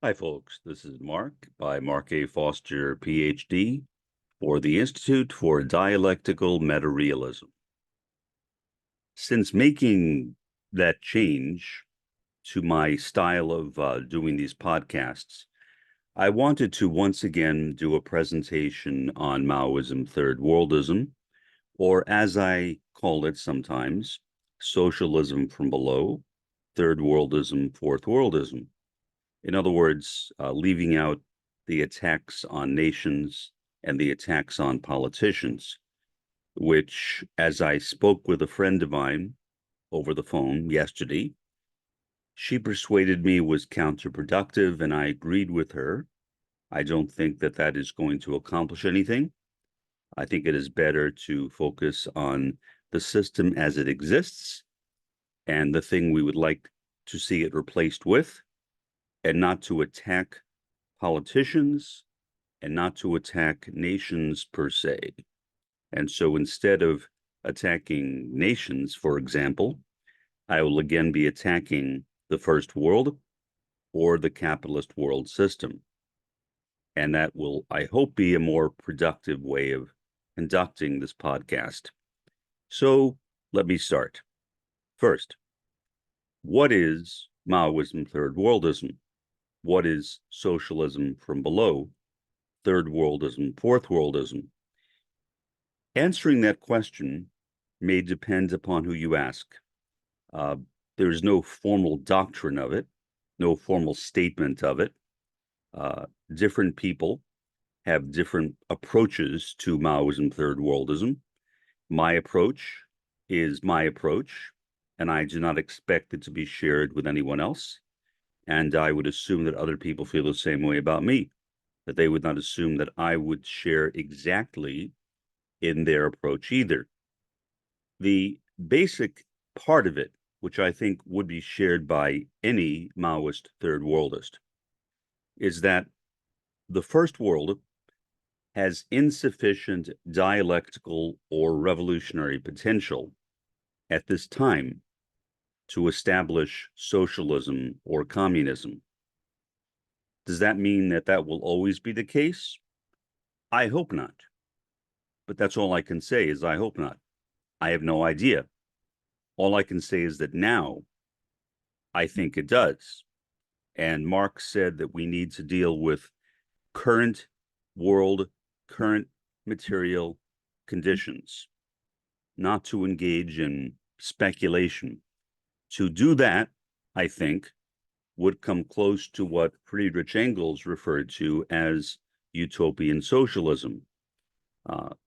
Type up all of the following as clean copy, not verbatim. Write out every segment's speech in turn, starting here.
Hi, folks. This is Mark by Mark A. Foster, Ph.D., for the Institute for Dialectical Meta-Realism. Since making that change to my style of doing these podcasts, I wanted to once again do a presentation on Maoism-Third Worldism, or as I call it sometimes, socialism from below, third worldism, fourth worldism. In other words, leaving out the attacks on nations and the attacks on politicians, which, as I spoke with a friend of mine over the phone yesterday, she persuaded me was counterproductive, and I agreed with her. I don't think that that is going to accomplish anything. I think it is better to focus on the system as it exists and the thing we would like to see it replaced with, and not to attack politicians and not to attack nations per se. And so instead of attacking nations, for example, I will again be attacking the first world or the capitalist world system. And that will, I hope, be a more productive way of conducting this podcast. So let me start. First, what is Maoism-Third Worldism? What is socialism from below, third worldism, fourth worldism? Answering that question may depend upon who you ask. There's no formal doctrine of it, no formal statement of it. Different people have different approaches to Maoism, third worldism. My approach is my approach, and I do not expect it to be shared with anyone else. And I would assume that other people feel the same way about me, that they would not assume that I would share exactly in their approach either. The basic part of it, which I think would be shared by any Maoist third worldist, is that the first world has insufficient dialectical or revolutionary potential at this time to establish socialism or communism. Does that mean that that will always be the case? I hope not. But that's all I can say is I hope not. I have no idea. All I can say is that now I think it does. And Marx said that we need to deal with current world, current material conditions, not to engage in speculation. To do that, I think, would come close to what Friedrich Engels referred to as utopian socialism.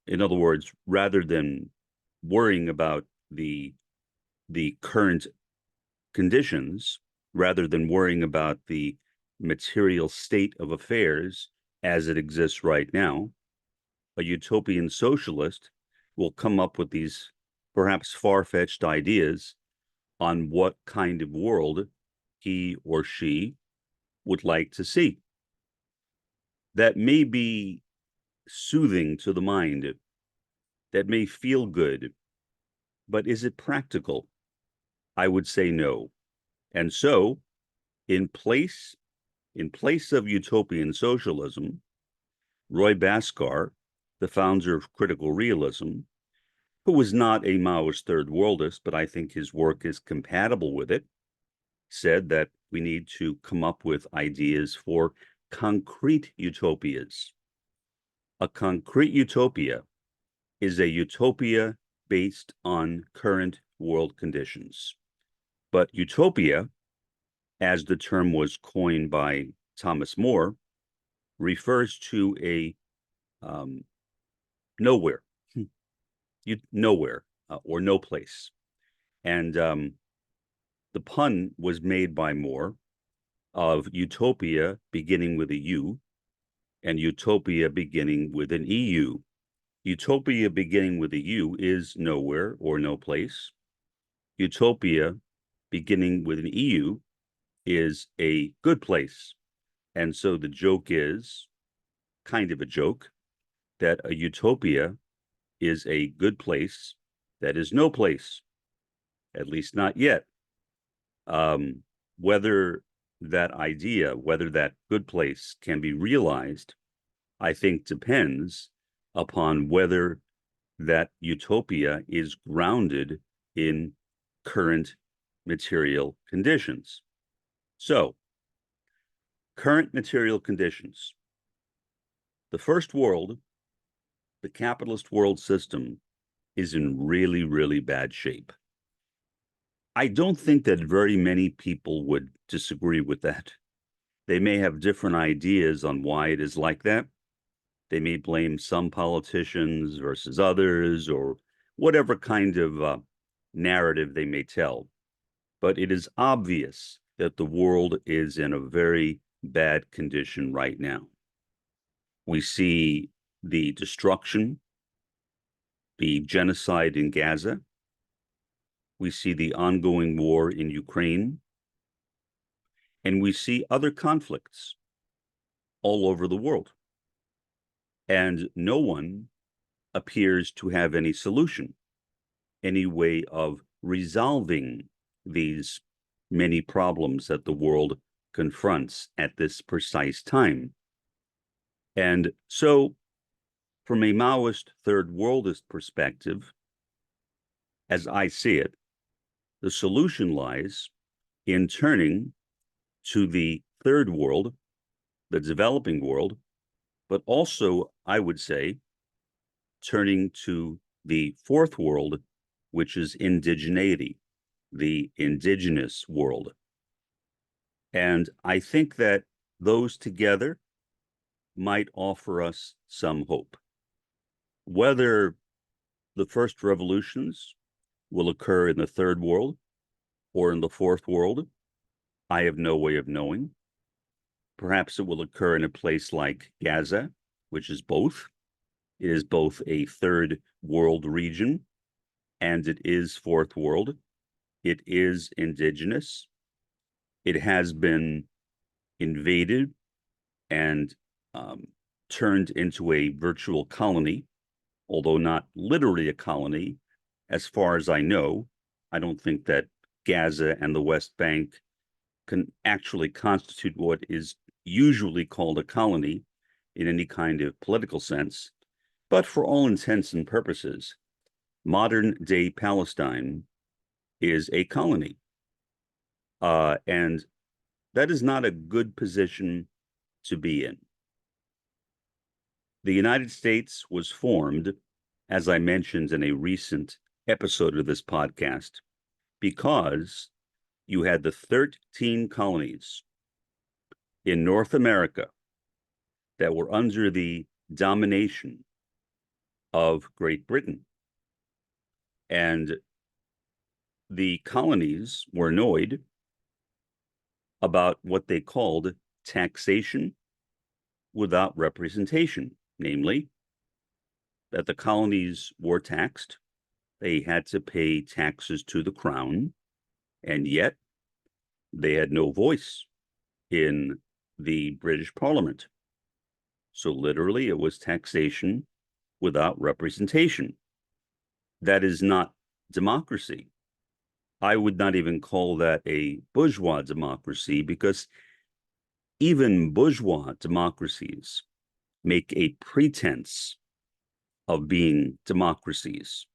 In other words, rather than worrying about the current conditions, rather than worrying about the material state of affairs as it exists right now, a utopian socialist will come up with these perhaps far-fetched ideas on what kind of world he or she would like to see. That may be soothing to the mind, that may feel good, but is it practical? I would say no. And so, in place of utopian socialism, Roy Bhaskar, the founder of critical realism, who was not a Maoist third worldist, but I think his work is compatible with it, said that we need to come up with ideas for concrete utopias. A concrete utopia is a utopia based on current world conditions. But utopia, as the term was coined by Thomas More, refers to a nowhere, nowhere or no place. And the pun was made by More of utopia beginning with a U and utopia beginning with an EU. Utopia beginning with a U is nowhere or no place. Utopia beginning with an EU is a good place. And so the joke is kind of a joke that a utopia is a good place that is no place, at least not yet. Whether that idea, whether that good place can be realized, I think depends upon whether that utopia is grounded in current material conditions. So, current material conditions. The first world, the capitalist world system, is in really, really bad shape. I don't think that very many people would disagree with that. They may have different ideas on why it is like that. They may blame some politicians versus others, or whatever kind of narrative they may tell. But it is obvious that the world is in a very bad condition right now. We see the destruction, the genocide in Gaza. We see the ongoing war in Ukraine. And we see other conflicts all over the world. And no one appears to have any solution, any way of resolving these many problems that the world confronts at this precise time. And so, from a Maoist third worldist perspective, as I see it, the solution lies in turning to the third world, the developing world, but also, I would say, turning to the fourth world, which is indigeneity, the indigenous world. And I think that those together might offer us some hope. Whether the first revolutions will occur in the third world or in the fourth world, I have no way of knowing. Perhaps it will occur in a place like Gaza, which is both. It is both a third world region and it is fourth world. It is indigenous. It has been invaded and turned into a virtual colony, although not literally a colony. As far as I know, I don't think that Gaza and the West Bank can actually constitute what is usually called a colony in any kind of political sense. But for all intents and purposes, modern-day Palestine is a colony. And that is not a good position to be in. The United States was formed, as I mentioned in a recent episode of this podcast, because you had the 13 colonies in North America that were under the domination of Great Britain. And the colonies were annoyed about what they called taxation without representation, namely, that the colonies were taxed, they had to pay taxes to the crown, and yet they had no voice in the British Parliament. So literally, it was taxation without representation. That is not democracy. I would not even call that a bourgeois democracy, because even bourgeois democracies make a pretense of being democracies.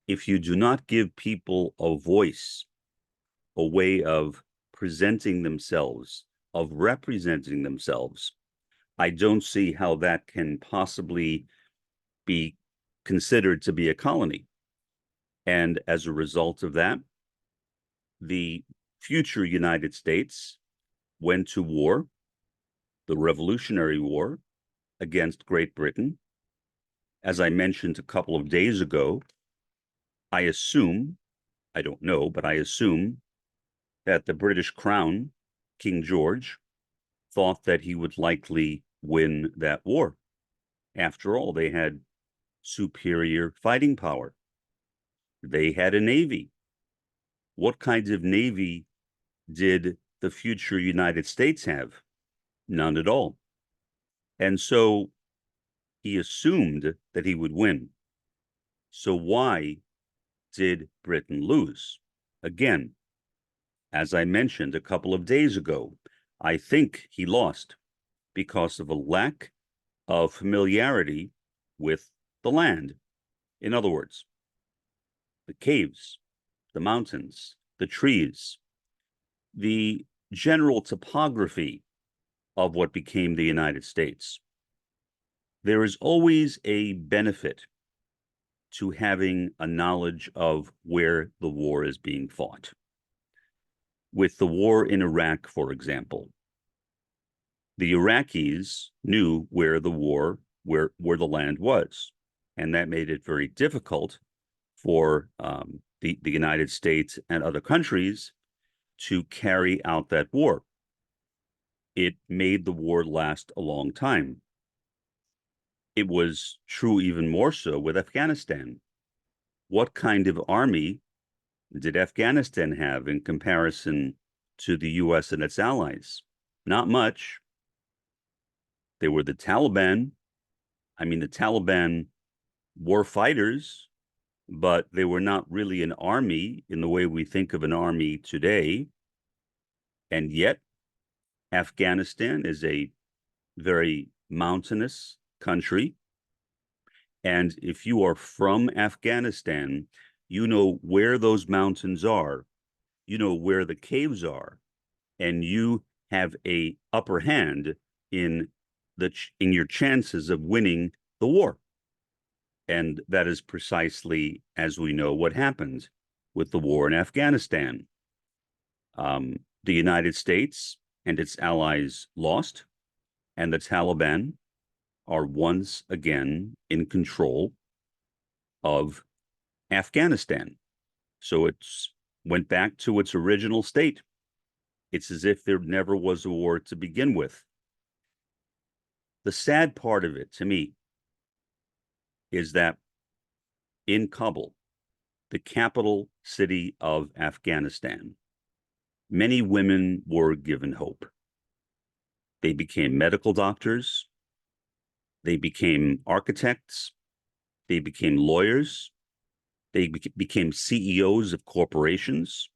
If you do not give people a voice, a way of presenting themselves, of representing themselves, I don't see how that can possibly be considered to be a colony. And as a result of that, the future United States went to war, the Revolutionary War, against Great Britain. As I mentioned a couple of days ago, I assume, I don't know, but I assume that the British Crown, King George, thought that he would likely win that war. After all, they had superior fighting power. They had a navy. What kinds of navy did the future United States have? None at all. And so he assumed that he would win. So why did Britain lose? Again, as I mentioned a couple of days ago, I think he lost because of a lack of familiarity with the land. In other words, the caves, the mountains, the trees, the general topography of what became the United States. There is always a benefit to having a knowledge of where the war is being fought. With the war in Iraq, for example, the Iraqis knew where the war, where the land was, and that made it very difficult for the United States and other countries to carry out that war. It made the war last a long time. It was true even more so with Afghanistan. What kind of army did Afghanistan have in comparison to the US and its allies? Not much. They were the Taliban. I mean, the Taliban were fighters, but they were not really an army in the way we think of an army today. And yet, Afghanistan is a very mountainous country. And if you are from Afghanistan, you know where those mountains are, you know where the caves are, and you have a upper hand in your chances of winning the war. And that is precisely, as we know, what happened with the war in Afghanistan. The United States and its allies lost, and the Taliban are once again in control of Afghanistan. So it's went back to its original state. It's as if there never was a war to begin with. The sad part of it, to me, is that in Kabul, the capital city of Afghanistan, many women were given hope. They became medical doctors. They became architects. They became lawyers. They became CEOs of corporations.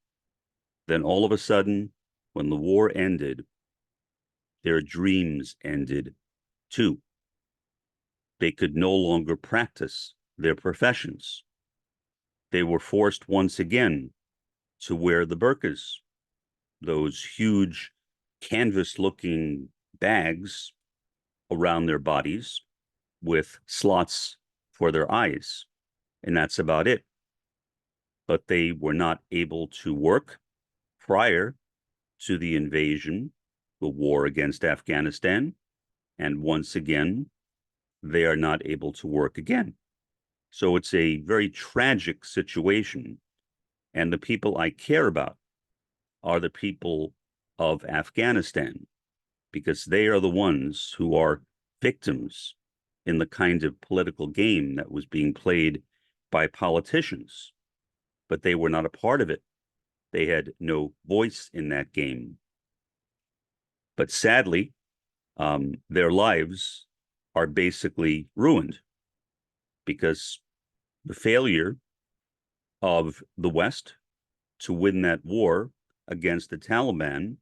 Then all of a sudden, when the war ended, their dreams ended too. They could no longer practice their professions. They were forced once again to wear the burqas, those huge canvas-looking bags around their bodies with slots for their eyes. And that's about it. But they were not able to work prior to the invasion, the war against Afghanistan. And once again, they are not able to work again. So it's a very tragic situation. And the people I care about are the people of Afghanistan, because they are the ones who are victims in the kind of political game that was being played by politicians. But they were not a part of it. They had no voice in that game. But sadly, their lives are basically ruined because the failure of the West to win that war against the Taliban,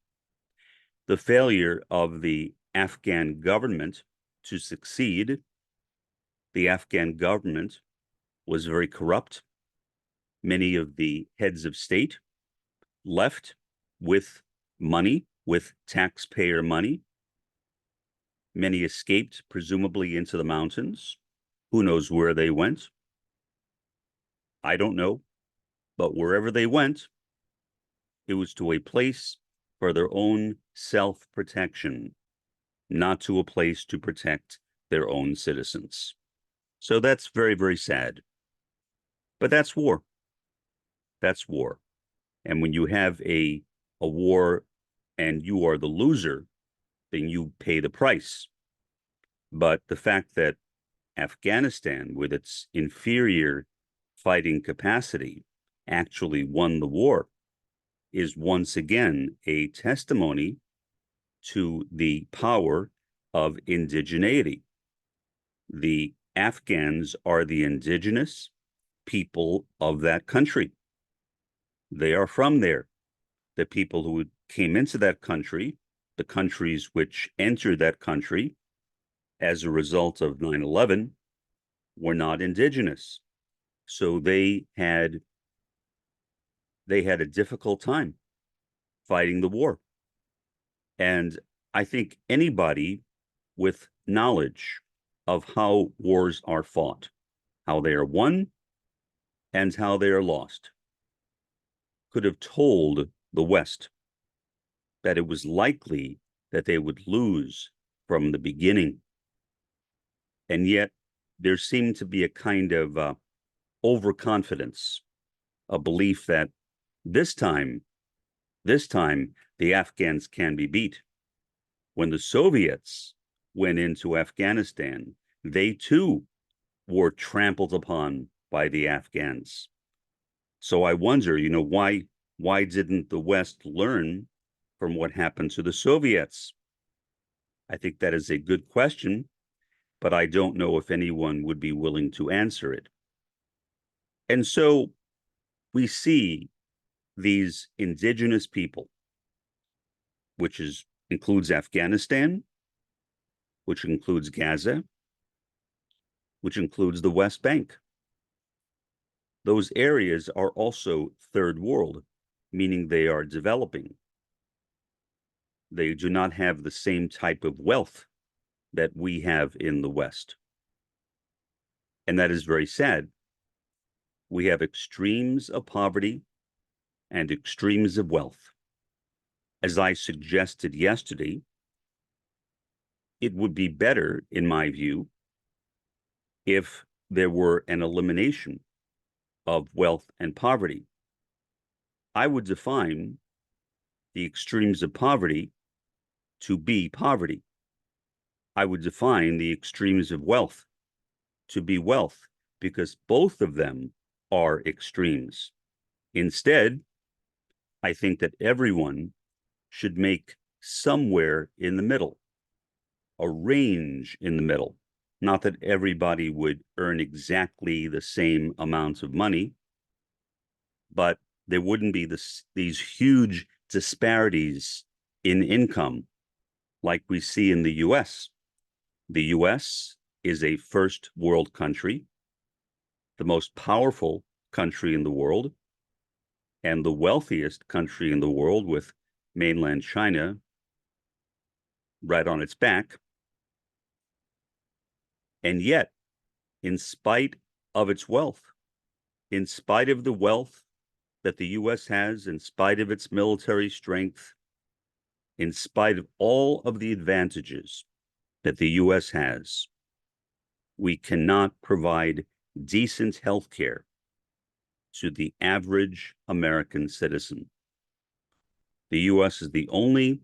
the failure of the Afghan government to succeed. The Afghan government was very corrupt. Many of the heads of state left with money, with taxpayer money. Many escaped, presumably into the mountains. Who knows where they went? I don't know. But wherever they went, it was to a place for their own self-protection, not to a place to protect their own citizens. So that's very, very sad. But that's war. That's war. And when you have a war and you are the loser, then you pay the price. But the fact that Afghanistan, with its inferior fighting capacity, actually won the war is once again a testimony to the power of indigeneity. The Afghans are the indigenous people of that country. They are from there. The people who came into that country The countries which entered that country as a result of 9/11 were not indigenous. So they had a difficult time fighting the war. And I think anybody with knowledge of how wars are fought, how they are won, and how they are lost, could have told the West that it was likely that they would lose from the beginning. And yet there seemed to be a kind of overconfidence, a belief that this time the Afghans can be beat. When the Soviets went into Afghanistan, they too were trampled upon by the Afghans. So I wonder, why didn't the West learn from what happened to the Soviets? I think that is a good question, but I don't know if anyone would be willing to answer it. And so we see these indigenous people, which includes Afghanistan, which includes Gaza, which includes the West Bank. Those areas are also third world, meaning they are developing. They do not have the same type of wealth that we have in the West. And that is very sad. We have extremes of poverty and extremes of wealth. As I suggested yesterday, it would be better, in my view, if there were an elimination of wealth and poverty. I would define the extremes of poverty to be poverty. I would define the extremes of wealth to be wealth, because both of them are extremes. Instead, I think that everyone should make somewhere in the middle, a range in the middle. Not that everybody would earn exactly the same amounts of money, but there wouldn't be these huge disparities in income like we see in the US. The US is a first world country, the most powerful country in the world, and the wealthiest country in the world, with mainland China right on its back. And yet, in spite of its wealth, in spite of the wealth that the US has, in spite of its military strength, in spite of all of the advantages that the US has, we cannot provide decent health care to the average American citizen. The US is the only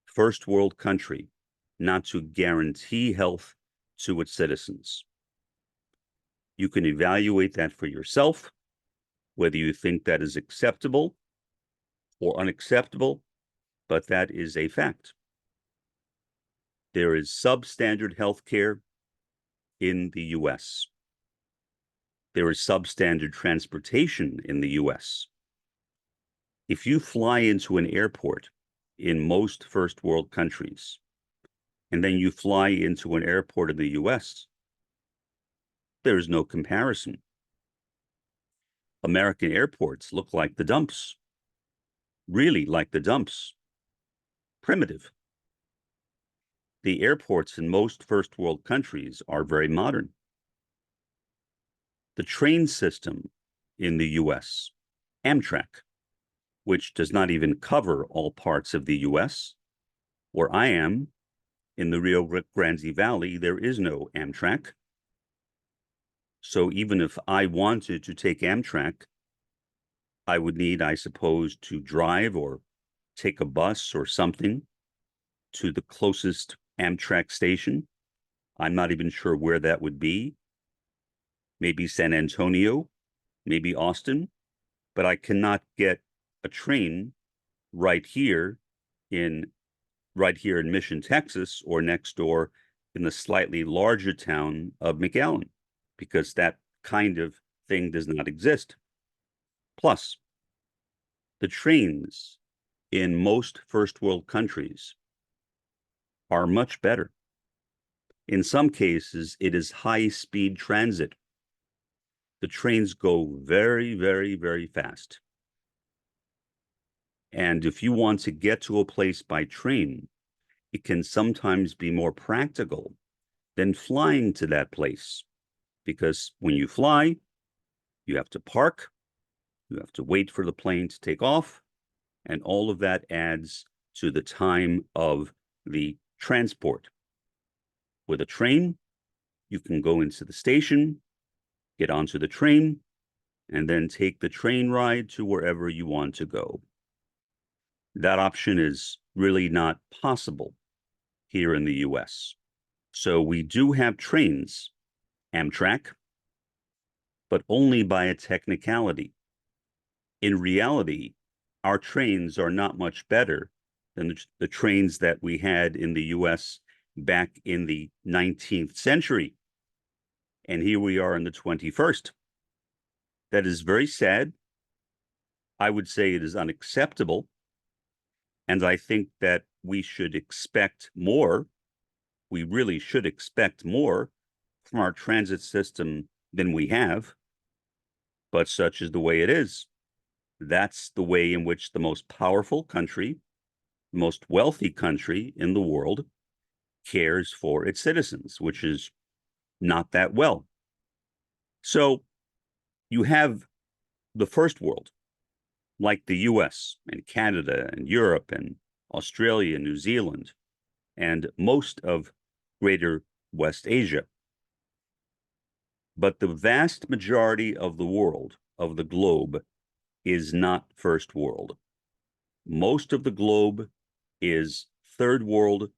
first world country not to guarantee health to its citizens. You can evaluate that for yourself, whether you think that is acceptable or unacceptable, but that is a fact. There is substandard health care in the US. There is substandard transportation in the US. If you fly into an airport in most first world countries, and then you fly into an airport in the US, there is no comparison. American airports look like the dumps, really like the dumps, primitive. The airports in most first world countries are very modern. The train system in the US, Amtrak, which does not even cover all parts of the US. Where I am, in the Rio Grande Valley, there is no Amtrak. So even if I wanted to take Amtrak, I would need, I suppose, to drive or take a bus or something to the closest Amtrak station. I'm not even sure where that would be. Maybe San Antonio, maybe Austin, but I cannot get a train right here in Mission, Texas, or next door in the slightly larger town of McAllen, because that kind of thing does not exist. Plus, the trains in most first world countries are much better. In some cases, it is high-speed transit. The trains go very, very, very fast. And if you want to get to a place by train, it can sometimes be more practical than flying to that place. Because when you fly, you have to park, you have to wait for the plane to take off, and all of that adds to the time of the transport. With a train, you can go into the station, get onto the train, and then take the train ride to wherever you want to go. That option is really not possible here in the US. So we do have trains, Amtrak, but only by a technicality. In reality, our trains are not much better than the trains that we had in the US back in the 19th century. And here we are in the 21st. That is very sad. I would say it is unacceptable. And I think that we should expect more. We really should expect more from our transit system than we have. But such is the way it is. That's the way in which the most powerful country, most wealthy country in the world cares for its citizens, which is not that well. So you have the first world, like the US and Canada and Europe and Australia, New Zealand, and most of Greater West Asia. But the vast majority of the world, of the globe, is not first world. Most of the globe is third world,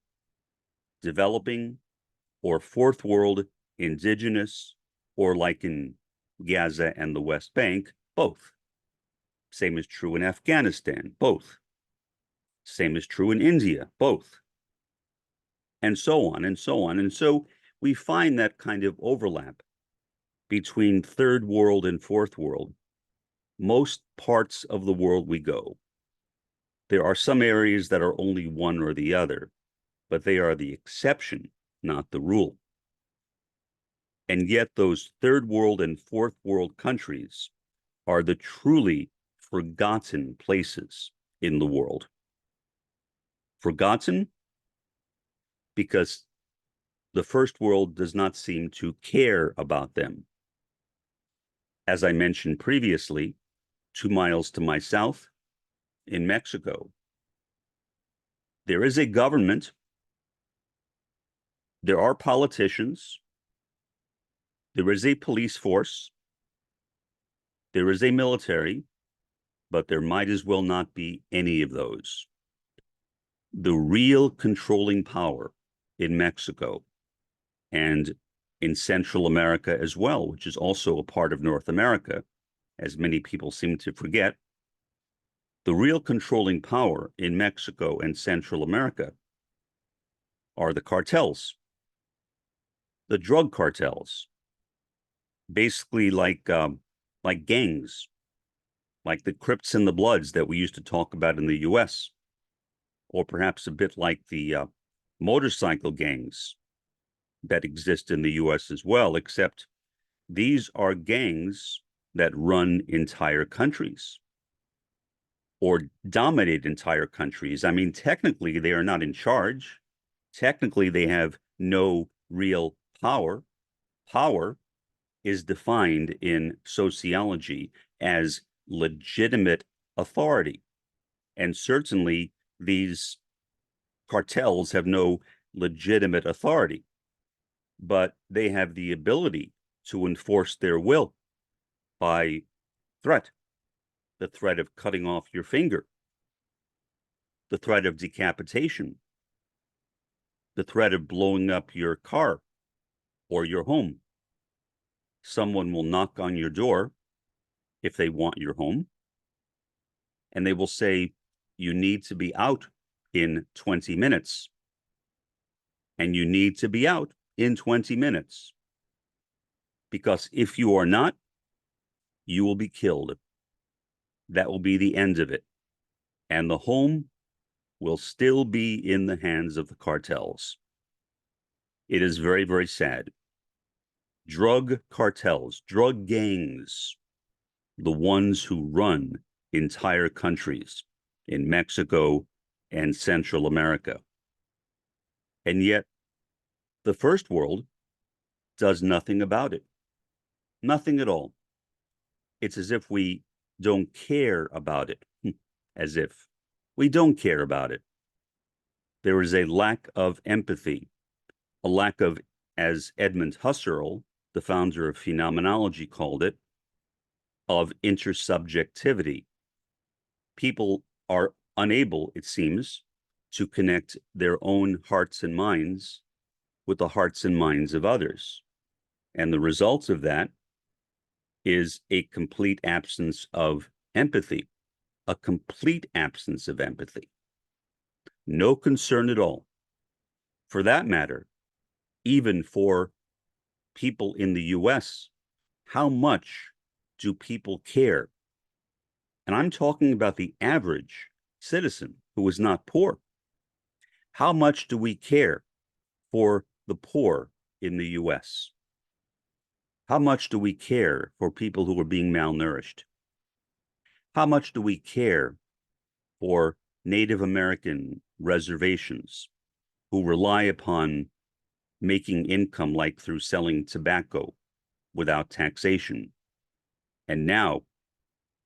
developing, or fourth world, indigenous, or like in Gaza and the West Bank, both. Same is true in Afghanistan, both. Same is true in India, both. And so on and so on. And so we find that kind of overlap between third world and fourth world. Most parts of the world we go. There are some areas that are only one or the other, but they are the exception, not the rule. And yet those third world and fourth world countries are the truly forgotten places in the world. Forgotten because the first world does not seem to care about them. As I mentioned previously, 2 miles to my south in Mexico, there is a government, there are politicians, there is a police force, there is a military, but there might as well not be any of those. The real controlling power in Mexico and in Central America as well, which is also a part of North America, as many people seem to forget, the real controlling power in Mexico and Central America are the cartels, the drug cartels, basically like gangs, like the Crips and the Bloods that we used to talk about in the US, or perhaps a bit like the motorcycle gangs that exist in the US as well, except these are gangs that run entire countries or dominate entire countries. I mean, technically, they are not in charge. Technically, they have no real power. Power is defined in sociology as legitimate authority. And certainly, these cartels have no legitimate authority, but they have the ability to enforce their will by threat, the threat of cutting off your finger, the threat of decapitation, the threat of blowing up your car or your home. Someone will knock on your door if they want your home, and they will say, you need to be out in 20 minutes. And you need to be out in 20 minutes. Because if you are not, you will be killed. That will be the end of it. and the home will still be in the hands of the cartels. It is very, very sad. Drug cartels, drug gangs, the ones who run entire countries in Mexico and Central America. And yet, the first world does nothing about it. Nothing at all. It's as if we don't care about it. As if we don't care about it. There is a lack of empathy, a lack of, as Edmund Husserl, the founder of phenomenology, called it, of intersubjectivity. People are unable, it seems, to connect their own hearts and minds with the hearts and minds of others. And the result of that is a complete absence of empathy, a complete absence of empathy. No concern at all. For that matter, even for people in the US, how much do people care? And I'm talking about the average citizen who is not poor. How much do we care for the poor in the US? How much do we care for people who are being malnourished? How much do we care for Native American reservations who rely upon making income like through selling tobacco without taxation, and now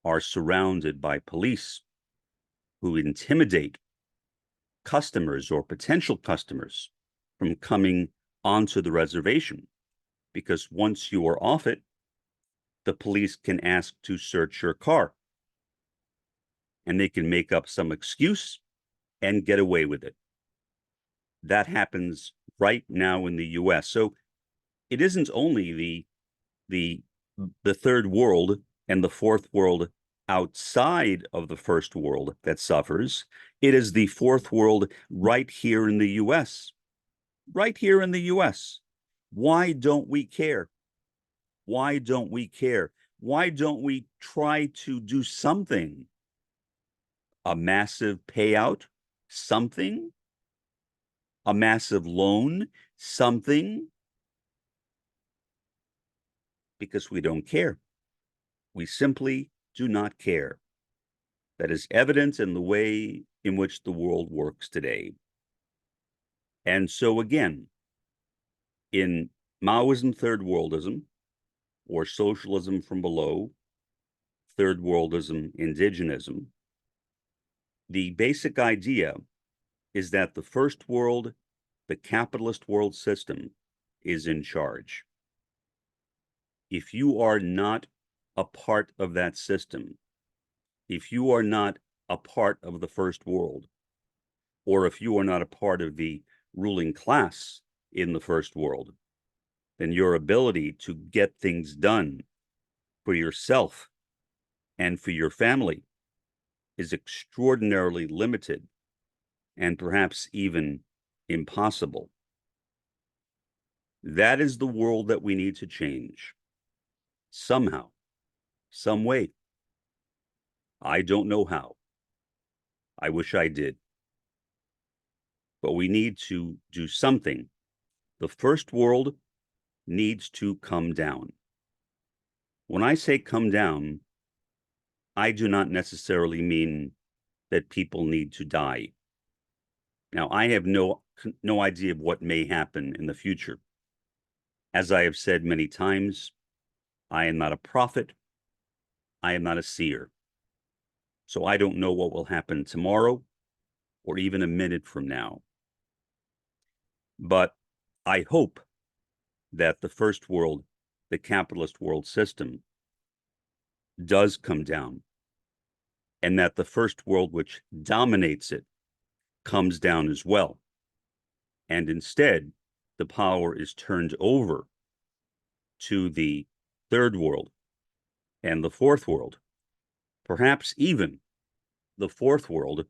are surrounded by police who intimidate customers or potential customers from coming onto the reservation? Because once you are off it, the police can ask to search your car, and they can make up some excuse and get away with it. That happens right now in the US. So it isn't only the third world and the fourth world outside of the first world that suffers. It is the fourth world right here in the US. Right here in the US. Why don't we care? Why don't we care? Why don't we try to do something? A massive payout? Something? A massive loan? Something? Because we don't care. We simply do not care. That is evident in the way in which the world works today. And so again, in Maoism-Third worldism, or socialism from below, third worldism, indigenism, the basic idea is that the first world, the capitalist world system, is in charge. If you are not a part of that system, if you are not a part of the first world, or if you are not a part of the ruling class in the first world, then your ability to get things done for yourself and for your family is extraordinarily limited and perhaps even impossible. That is the world that we need to change. Somehow, some way. I don't know how. I wish I did. But we need to do something. The first world needs to come down. When I say come down, I do not necessarily mean that people need to die. Now, I have no idea of what may happen in the future. As I have said many times, I am not a prophet. I am not a seer. So I don't know what will happen tomorrow or even a minute from now. But I hope that the first world, the capitalist world system, does come down, and that the first world, which dominates it, comes down as well. And instead, the power is turned over to the third world and the fourth world, perhaps even the fourth world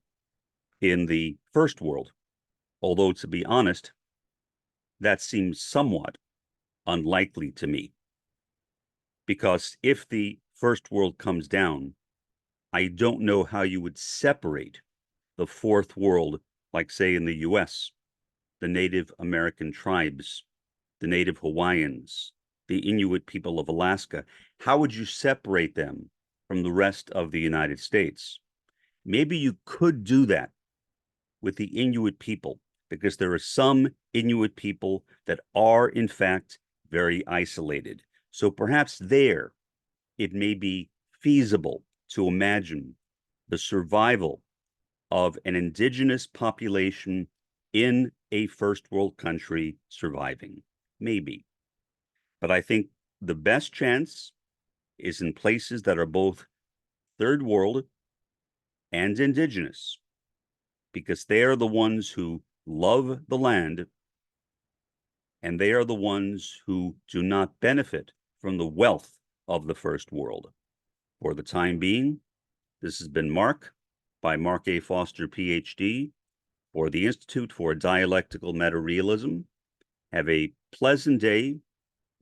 in the first world. Although, to be honest, that seems somewhat unlikely to me. Because if the first world comes down, I don't know how you would separate the fourth world, like say in the US, the Native American tribes, the Native Hawaiians, the Inuit people of Alaska, how would you separate them from the rest of the United States? Maybe you could do that with the Inuit people, because there are some Inuit people that are, in fact, very isolated. So perhaps there it may be feasible to imagine the survival of an indigenous population in a first world country surviving. Maybe. But I think the best chance is in places that are both third world and indigenous, because they are the ones who love the land, and they are the ones who do not benefit from the wealth of the first world. For the time being, this has been Mark by Mark A. Foster, Ph.D., for the Institute for Dialectical Meta-Realism. Have a pleasant day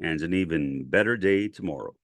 and an even better day tomorrow.